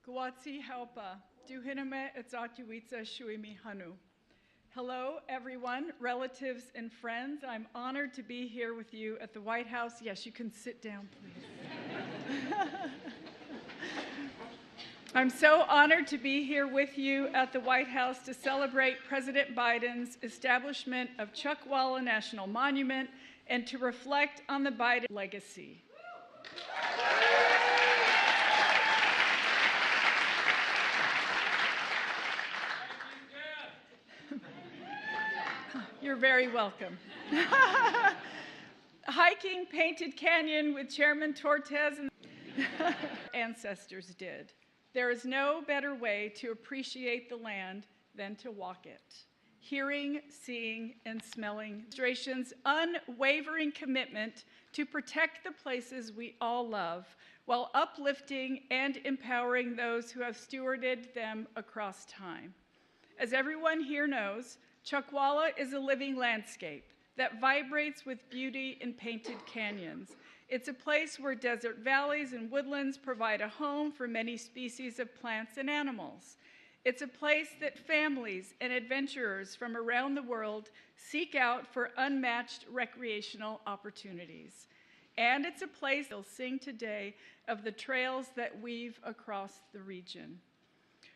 Guatsi Haupa, Duhiname Etzatuitza Shuimi Hanu. Hello, everyone, relatives and friends. I'm honored to be here with you at the White House. Yes, you can sit down, please. I'm so honored to be here with you at the White House to celebrate President Biden's establishment of Chuckwalla National Monument and to reflect on the Biden legacy. You're very welcome. Hiking Painted Canyon with Chairman Tortes and ancestors did. There is no better way to appreciate the land than to walk it. Hearing, seeing, and smelling. Administration's unwavering commitment to protect the places we all love while uplifting and empowering those who have stewarded them across time. As everyone here knows, Chuckwalla is a living landscape that vibrates with beauty in painted canyons. It's a place where desert valleys and woodlands provide a home for many species of plants and animals. It's a place that families and adventurers from around the world seek out for unmatched recreational opportunities. And it's a place they'll sing today of the trails that weave across the region.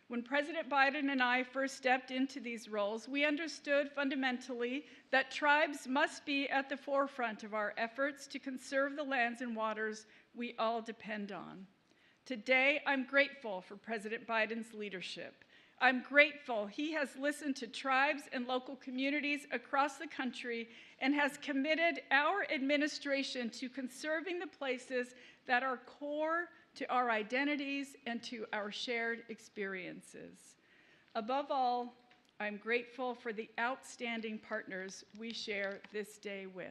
When President Biden and I first stepped into these roles, we understood fundamentally that tribes must be at the forefront of our efforts to conserve the lands and waters we all depend on. Today, I'm grateful for President Biden's leadership. I'm grateful he has listened to tribes and local communities across the country and has committed our administration to conserving the places that are core to our identities and to our shared experiences. Above all, I'm grateful for the outstanding partners we share this day with.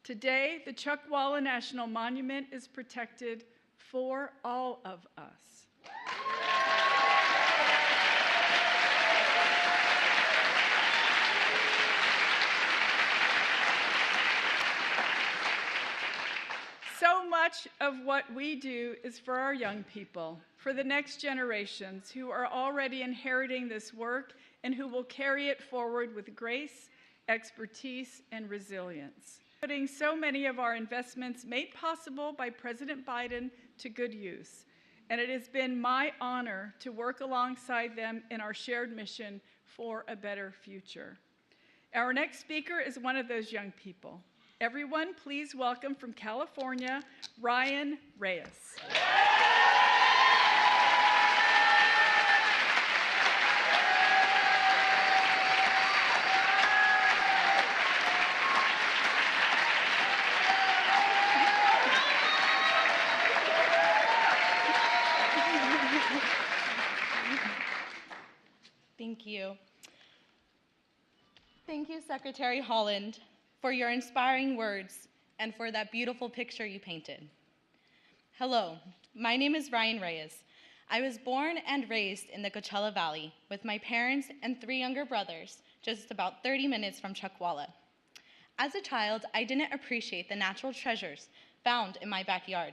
Today, the Chuckwalla National Monument is protected for all of us. So much of what we do is for our young people, for the next generations who are already inheriting this work and who will carry it forward with grace, expertise, and resilience. Putting so many of our investments made possible by President Biden to good use. And it has been my honor to work alongside them in our shared mission for a better future. Our next speaker is one of those young people. Everyone, please welcome from California, Ryan Reyes. Thank you. Thank you, Secretary Holland, for your inspiring words and for that beautiful picture you painted. Hello, my name is Ryan Reyes. I was born and raised in the Coachella Valley with my parents and 3 younger brothers, just about 30 minutes from Chuckwalla. As a child, I didn't appreciate the natural treasures found in my backyard.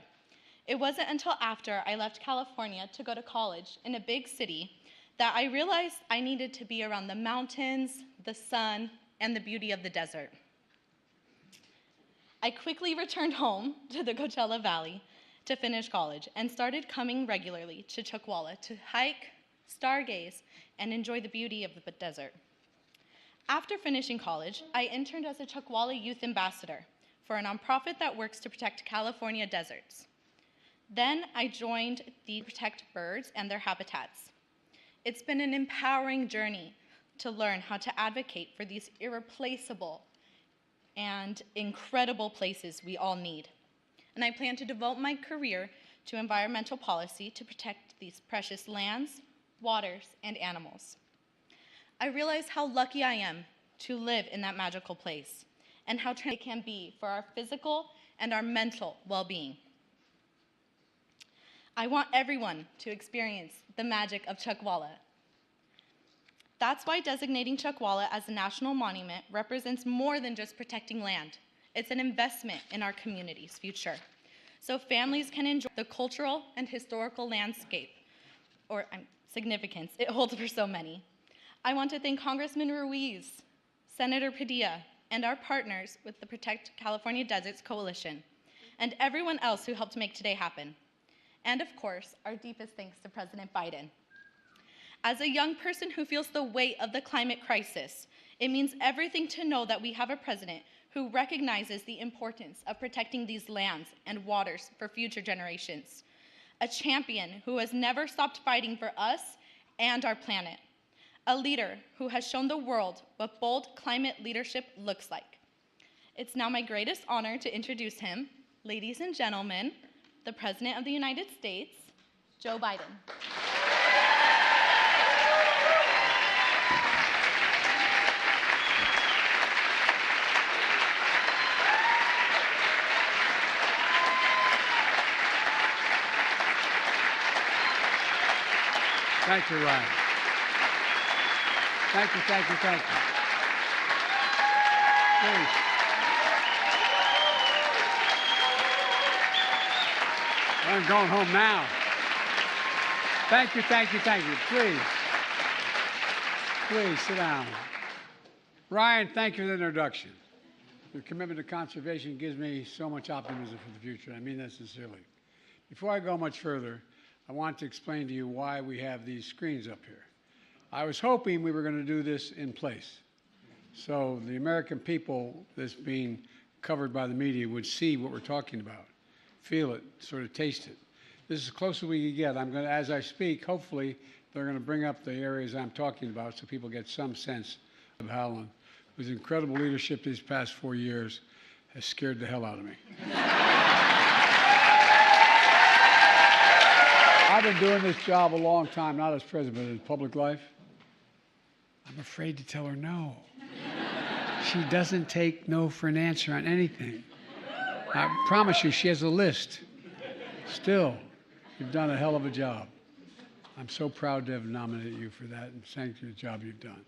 It wasn't until after I left California to go to college in a big city that I realized I needed to be around the mountains, the sun, and the beauty of the desert. I quickly returned home to the Coachella Valley to finish college and started coming regularly to Chuckwalla to hike, stargaze, and enjoy the beauty of the desert. After finishing college, I interned as a Chuckwalla Youth Ambassador for a nonprofit that works to protect California deserts. Then I joined the Protect Birds and Their Habitats. It's been an empowering journey to learn how to advocate for these irreplaceable and incredible places we all need. And I plan to devote my career to environmental policy to protect these precious lands, waters, and animals. I realize how lucky I am to live in that magical place and how it can be for our physical and our mental well-being. I want everyone to experience the magic of Chuckwalla. That's why designating Chuckwalla as a national monument represents more than just protecting land. It's an investment in our community's future, so families can enjoy the cultural and historical landscape significance it holds for so many. I want to thank Congressman Ruiz, Senator Padilla, and our partners with the Protect California Deserts Coalition, and everyone else who helped make today happen. And of course, our deepest thanks to President Biden. As a young person who feels the weight of the climate crisis, it means everything to know that we have a president who recognizes the importance of protecting these lands and waters for future generations. A champion who has never stopped fighting for us and our planet. A leader who has shown the world what bold climate leadership looks like. It's now my greatest honor to introduce him, ladies and gentlemen, the President of the United States, Joe Biden. Thank you, Ryan. Thank you, thank you, thank you. Please. I'm going home now. Thank you, thank you, thank you. Please. Please sit down. Ryan, thank you for the introduction. Your commitment to conservation gives me so much optimism for the future. I mean that sincerely. Before I go much further, I want to explain to you why we have these screens up here. I was hoping we were going to do this in place, so the American people that's being covered by the media would see what we're talking about, feel it, sort of taste it. This is as close as we can get. I'm going to, as I speak, hopefully they're going to bring up the areas I'm talking about so people get some sense of Howland, whose incredible leadership these past 4 years has scared the hell out of me. I've been doing this job a long time, not as president, but in public life. I'm afraid to tell her no. She doesn't take no for an answer on anything. I promise you, she has a list. Still, you've done a hell of a job. I'm so proud to have nominated you for that, and thank you for the job you've done.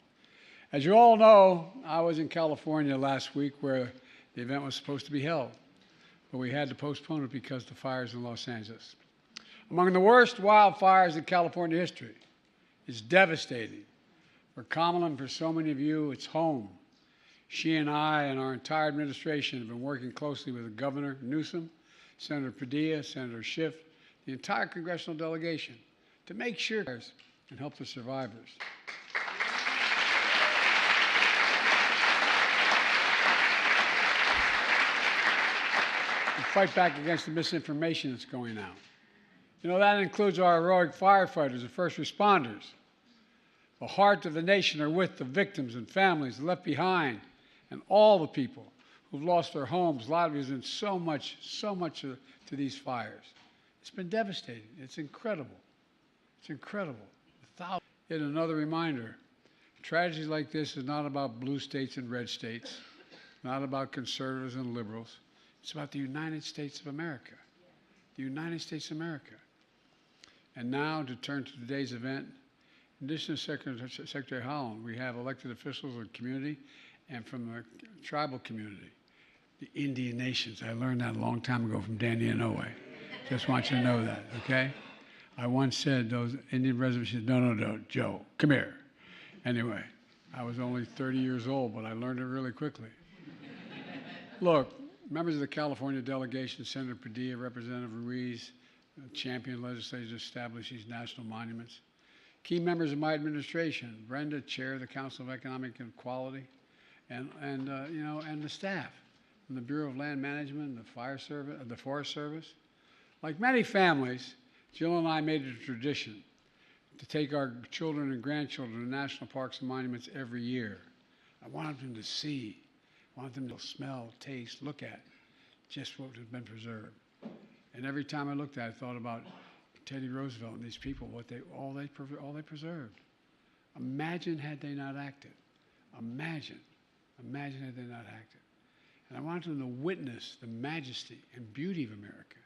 As you all know, I was in California last week where the event was supposed to be held, but we had to postpone it because of the fires in Los Angeles. Among the worst wildfires in California history. It's devastating. For Kamala and for so many of you, it's home. She and I and our entire administration have been working closely with Governor Newsom, Senator Padilla, Senator Schiff, the entire congressional delegation to make sure and help the survivors. And fight back against the misinformation that's going out. You know, that includes our heroic firefighters and first responders. The heart of the nation are with the victims and families left behind and all the people who've lost their homes, livelihoods, and so much to these fires. It's been devastating. It's incredible. It's incredible. Yet another reminder, tragedies like this is not about blue states and red states, not about conservatives and liberals. It's about the United States of America. The United States of America. And now, to turn to today's event, in addition to Secretary Howland, we have elected officials of the community and from the tribal community, the Indian nations. I learned that a long time ago from Danny Inouye. Just want you to know that, okay? I once said those Indian reservations, no, Joe, come here. Anyway, I was only 30 years old, but I learned it really quickly. Look, members of the California delegation, Senator Padilla, Representative Ruiz, champion legislation to establish these national monuments. Key members of my administration, Brenda, Chair of the Council of Economic Equality, and the staff from the Bureau of Land Management, the Fire Service, the Forest Service. Like many families, Jill and I made it a tradition to take our children and grandchildren to national parks and monuments every year. I wanted them to see, I wanted them to smell, taste, look at just what has been preserved. And every time I looked at it, I thought about Teddy Roosevelt and these people, all they preserved. Imagine had they not acted. Imagine had they not acted. And I wanted them to witness the majesty and beauty of America.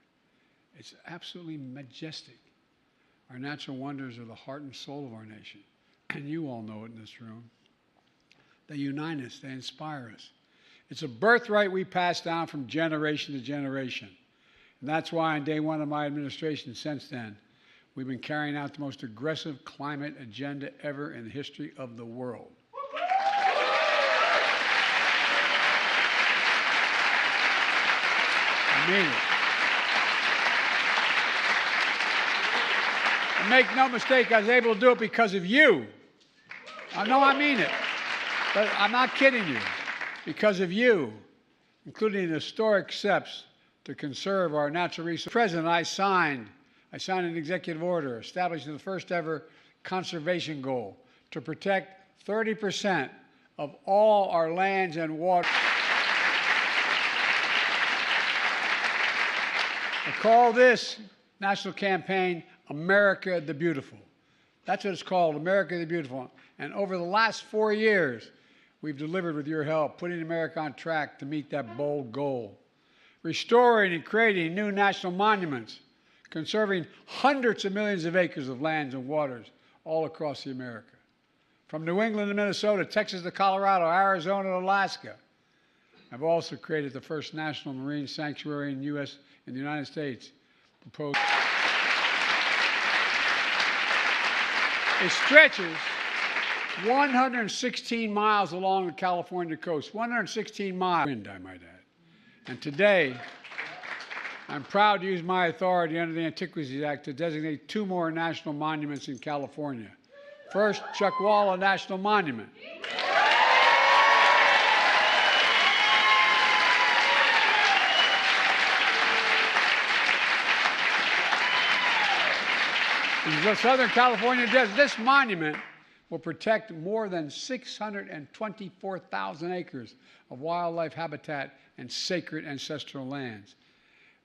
It's absolutely majestic. Our natural wonders are the heart and soul of our nation. And you all know it in this room. They unite us, they inspire us. It's a birthright we pass down from generation to generation. And that's why on day one of my administration, since then, we've been carrying out the most aggressive climate agenda ever in the history of the world. I mean it. And make no mistake, I was able to do it because of you. I know I mean it, but I'm not kidding you. Because of you, including historic steps to conserve our natural resources. President, I signed an executive order establishing the first ever conservation goal to protect 30% of all our lands and water. I call this national campaign America the Beautiful. That's what it's called, America the Beautiful. And over the last 4 years, we've delivered with your help, putting America on track to meet that bold goal. Restoring and creating new national monuments, conserving hundreds of millions of acres of lands and waters all across America. From New England to Minnesota, Texas to Colorado, Arizona to Alaska. I've also created the first national marine sanctuary in the United States. It stretches 116 miles along the California coast, 116 miles, wind, I might add. And today, I'm proud to use my authority under the Antiquities Act to designate 2 more national monuments in California. First, Chuckwalla National Monument. In the Southern California desert, this monument will protect more than 624,000 acres of wildlife habitat and sacred ancestral lands.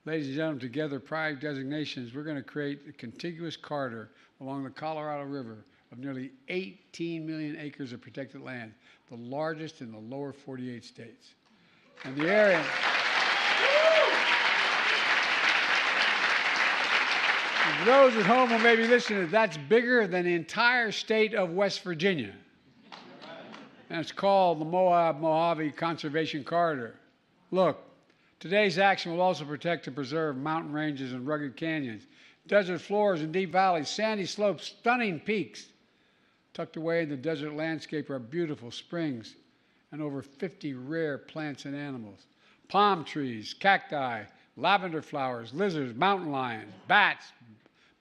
Ladies and gentlemen, together, prior designations, we're going to create a contiguous corridor along the Colorado River of nearly 18 million acres of protected land, the largest in the lower 48 states. And the area... For those at home who may be listening, that's bigger than the entire state of West Virginia. And it's called the Moab-Mojave Conservation Corridor. Look, today's action will also protect and preserve mountain ranges and rugged canyons, desert floors and deep valleys, sandy slopes, stunning peaks. Tucked away in the desert landscape are beautiful springs and over 50 rare plants and animals. Palm trees, cacti, lavender flowers, lizards, mountain lions, bats,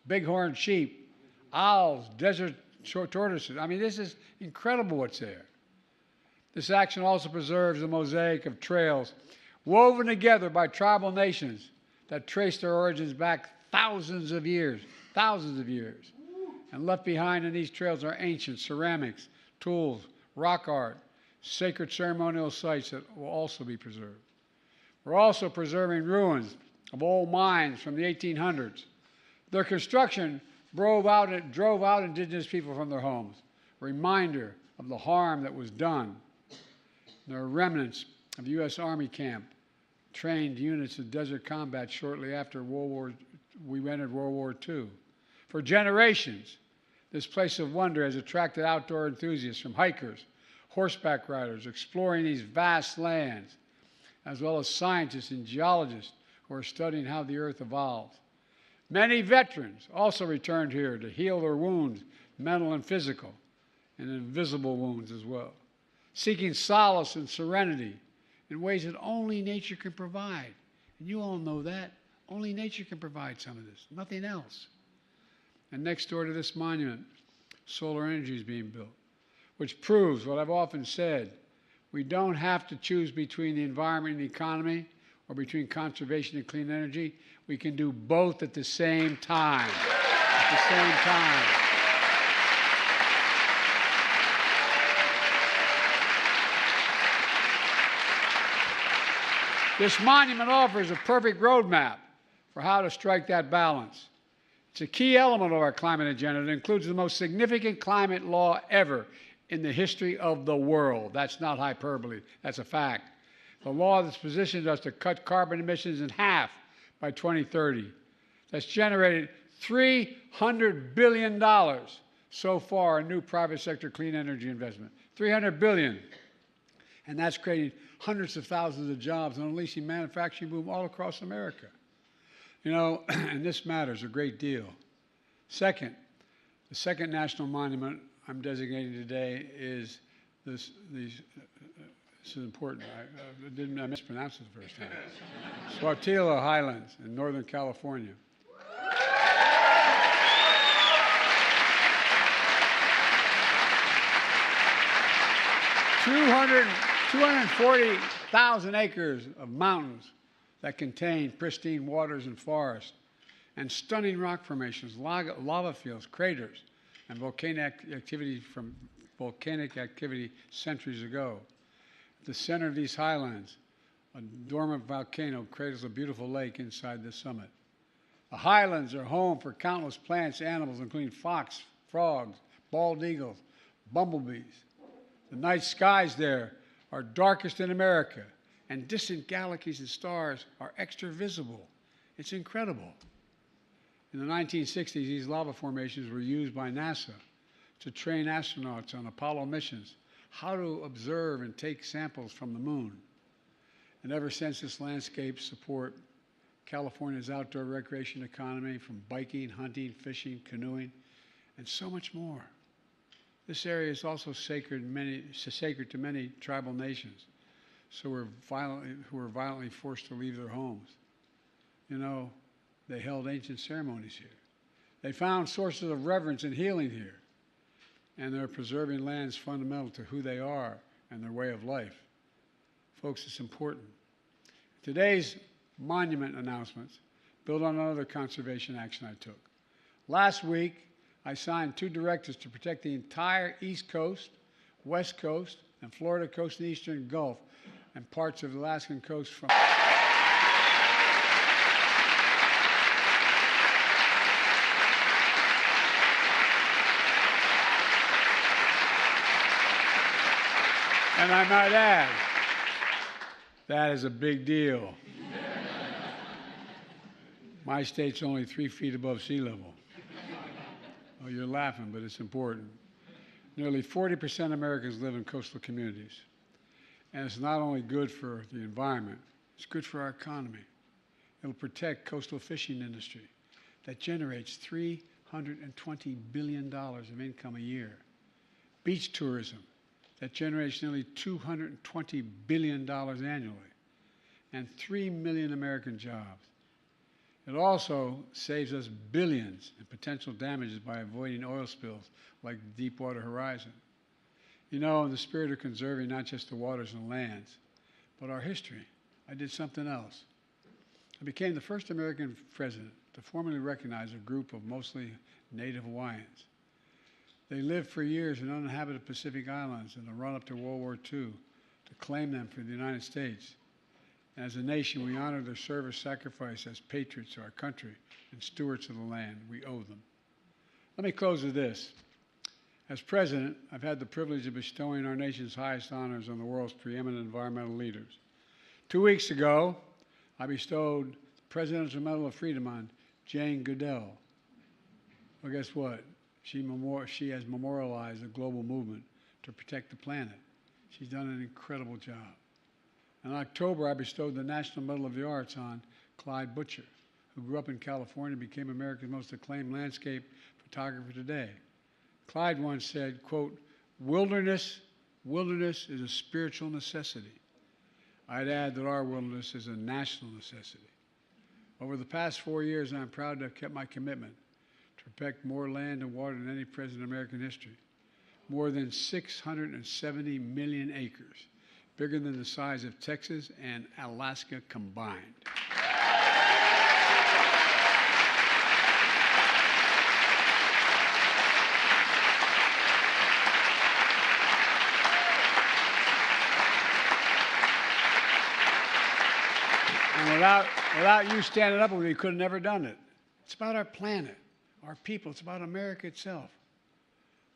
bighorn sheep, owls, desert tortoises. I mean, this is incredible what's there. This action also preserves the mosaic of trails woven together by tribal nations that trace their origins back thousands of years. And left behind in these trails are ancient ceramics, tools, rock art, sacred ceremonial sites that will also be preserved. We're also preserving ruins of old mines from the 1800s. Their construction drove out indigenous people from their homes, a reminder of the harm that was done. There are remnants of the U.S. Army camp, trained units of desert combat shortly after we entered World War II. For generations, this place of wonder has attracted outdoor enthusiasts from hikers, horseback riders, exploring these vast lands, as well as scientists and geologists who are studying how the earth evolved. Many veterans also returned here to heal their wounds, mental and physical, and invisible wounds as well, seeking solace and serenity in ways that only nature can provide. And you all know that. Only nature can provide some of this, nothing else. And next door to this monument, solar energy is being built, which proves what I've often said. We don't have to choose between the environment and the economy or between conservation and clean energy. We can do both at the same time. At the same time. This monument offers a perfect roadmap for how to strike that balance. It's a key element of our climate agenda that includes the most significant climate law ever in the history of the world. That's not hyperbole. That's a fact. The law that's positioned us to cut carbon emissions in half by 2030. That's generated $300 billion so far in new private sector clean energy investment. $300 billion. And that's creating hundreds of thousands of jobs and unleashing manufacturing boom all across America. You know, and this matters a great deal. Second, the second national monument I'm designating today is this is important. I mispronounced it the first time. Sáttítla Highlands in Northern California. 240,000 acres of mountains that contain pristine waters and forests, and stunning rock formations, lava fields, craters, and volcanic activity centuries ago. At the center of these highlands, a dormant volcano cradles a beautiful lake inside the summit. The highlands are home for countless plants, animals, including fox, frogs, bald eagles, bumblebees. The night skies there are darkest in America, and distant galaxies and stars are extra visible. It's incredible. In the 1960s, these lava formations were used by NASA to train astronauts on Apollo missions how to observe and take samples from the moon. And ever since, this landscape support California's outdoor recreation economy, from biking, hunting, fishing, canoeing, and so much more. This area is also sacred to many tribal nations, who were violently forced to leave their homes. You know, they held ancient ceremonies here. They found sources of reverence and healing here. And they're preserving lands fundamental to who they are and their way of life. Folks, it's important. Today's monument announcements build on another conservation action I took. Last week, I signed 2 directives to protect the entire East Coast, West Coast, and Florida coast and Eastern Gulf, and parts of the Alaskan coast from And I might add, that is a big deal. My state's only 3 feet above sea level. Oh, you're laughing, but it's important. Nearly 40% of Americans live in coastal communities. And it's not only good for the environment, it's good for our economy. It'll protect coastal fishing industry that generates $320 billion of income a year. Beach tourism that generates nearly $220 billion annually, and 3 million American jobs. It also saves us billions in potential damages by avoiding oil spills like the Deepwater Horizon. You know, in the spirit of conserving not just the waters and lands, but our history, I did something else. I became the first American president to formally recognize a group of mostly Native Hawaiians. They lived for years in uninhabited Pacific Islands in the run-up to World War II, to claim them for the United States. And as a nation, we honor their service sacrifice as patriots to our country and stewards of the land. We owe them. Let me close with this. As president, I've had the privilege of bestowing our nation's highest honors on the world's preeminent environmental leaders. 2 weeks ago, I bestowed the Presidential Medal of Freedom on Jane Goodell. Well, guess what? She has memorialized a global movement to protect the planet. She's done an incredible job. In October, I bestowed the National Medal of the Arts on Clyde Butcher, who grew up in California and became America's most acclaimed landscape photographer today. Clyde once said, quote, wilderness is a spiritual necessity. I'd add that our wilderness is a national necessity. Over the past 4 years, I'm proud to have kept my commitment to protect more land and water than any president in American history. More than 670 million acres, bigger than the size of Texas and Alaska combined. And without you standing up with me, we could have never done it. It's about our planet, our people. It's about America itself.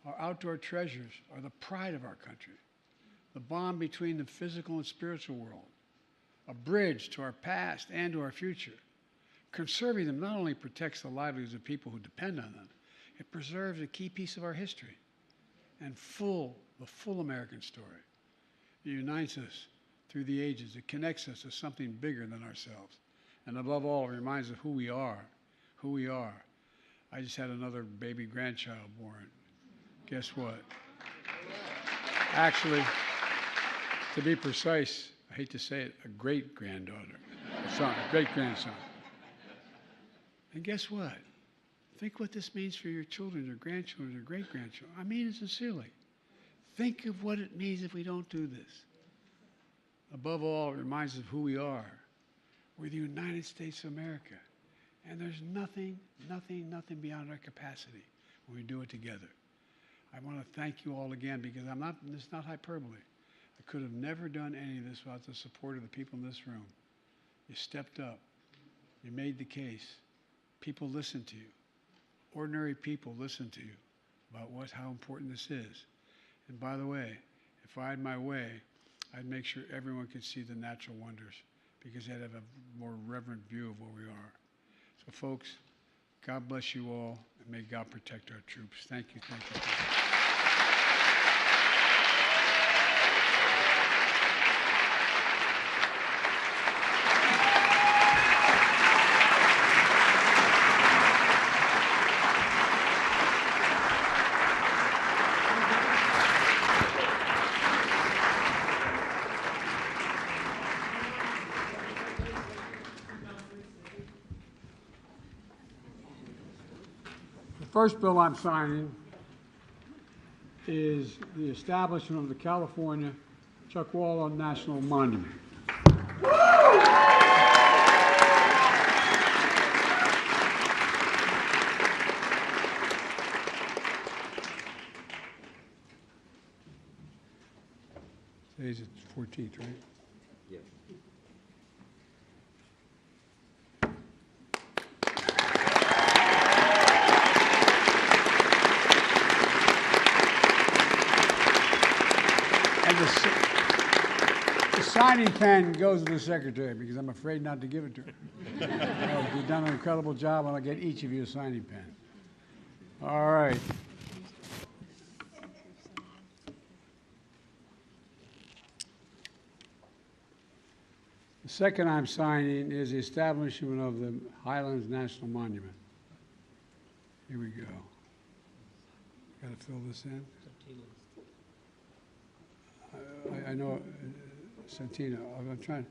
Our outdoor treasures are the pride of our country, the bond between the physical and spiritual world, a bridge to our past and to our future. Conserving them not only protects the livelihoods of people who depend on them, it preserves a key piece of our history and the full American story. It unites us through the ages. It connects us to something bigger than ourselves. And above all, it reminds us of who we are, who we are. I just had another baby grandchild born. Guess what? Actually, to be precise, I hate to say it, a great-granddaughter, a great-grandson. And guess what? Think what this means for your children, your grandchildren, your great-grandchildren. I mean it sincerely. Think of what it means if we don't do this. Above all, it reminds us of who we are. We're the United States of America. And there's nothing beyond our capacity when we do it together. I want to thank you all again because it's not hyperbole. I could have never done any of this without the support of the people in this room. You stepped up. You made the case. People listened to you. Ordinary people listened to you about how important this is. And by the way, if I had my way, I'd make sure everyone could see the natural wonders because they'd have a more reverent view of where we are. So folks, God bless you all, and may God protect our troops. Thank you, thank you. Thank you. The first bill I'm signing is the establishment of the California Chuckwalla National Monument. Today's the 14th, right? Yeah. The signing pen goes to the secretary because I'm afraid not to give it to her. You've done an incredible job, and I'll get each of you a signing pen. All right. The second I'm signing is the establishment of the Highlands National Monument. Here we go. Got to fill this in. I know, Santina, I'm trying,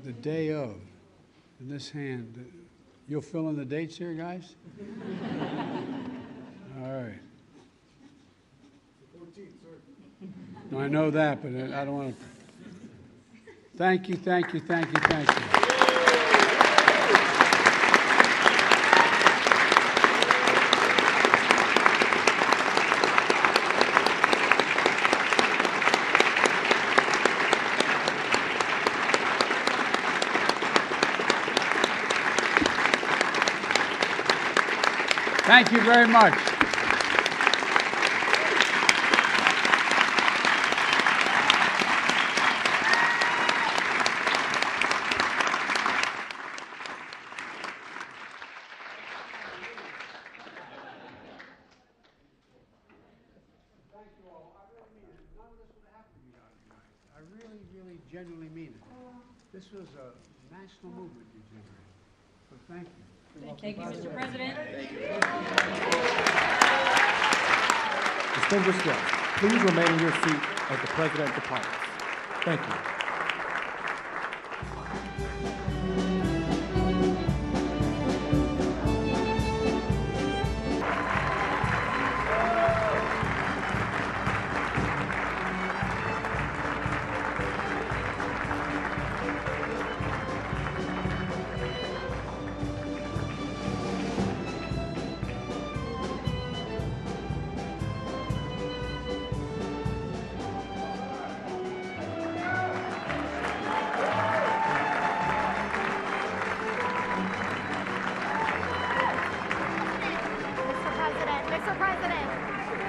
the day of, in this hand, you'll fill in the dates here, guys? All right. No, I know that, but I don't want to. Thank you, thank you, thank you, thank you. Thank you very much. I really genuinely mean it. This was a national movement you generated. So thank you. Thank you, Mr. President. Distinguished guests, please remain in your seat as the President departs. Thank you.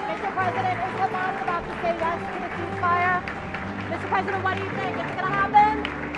Mr. President, is the man about to say yes to the ceasefire? Mr. President, what do you think? It's going to happen?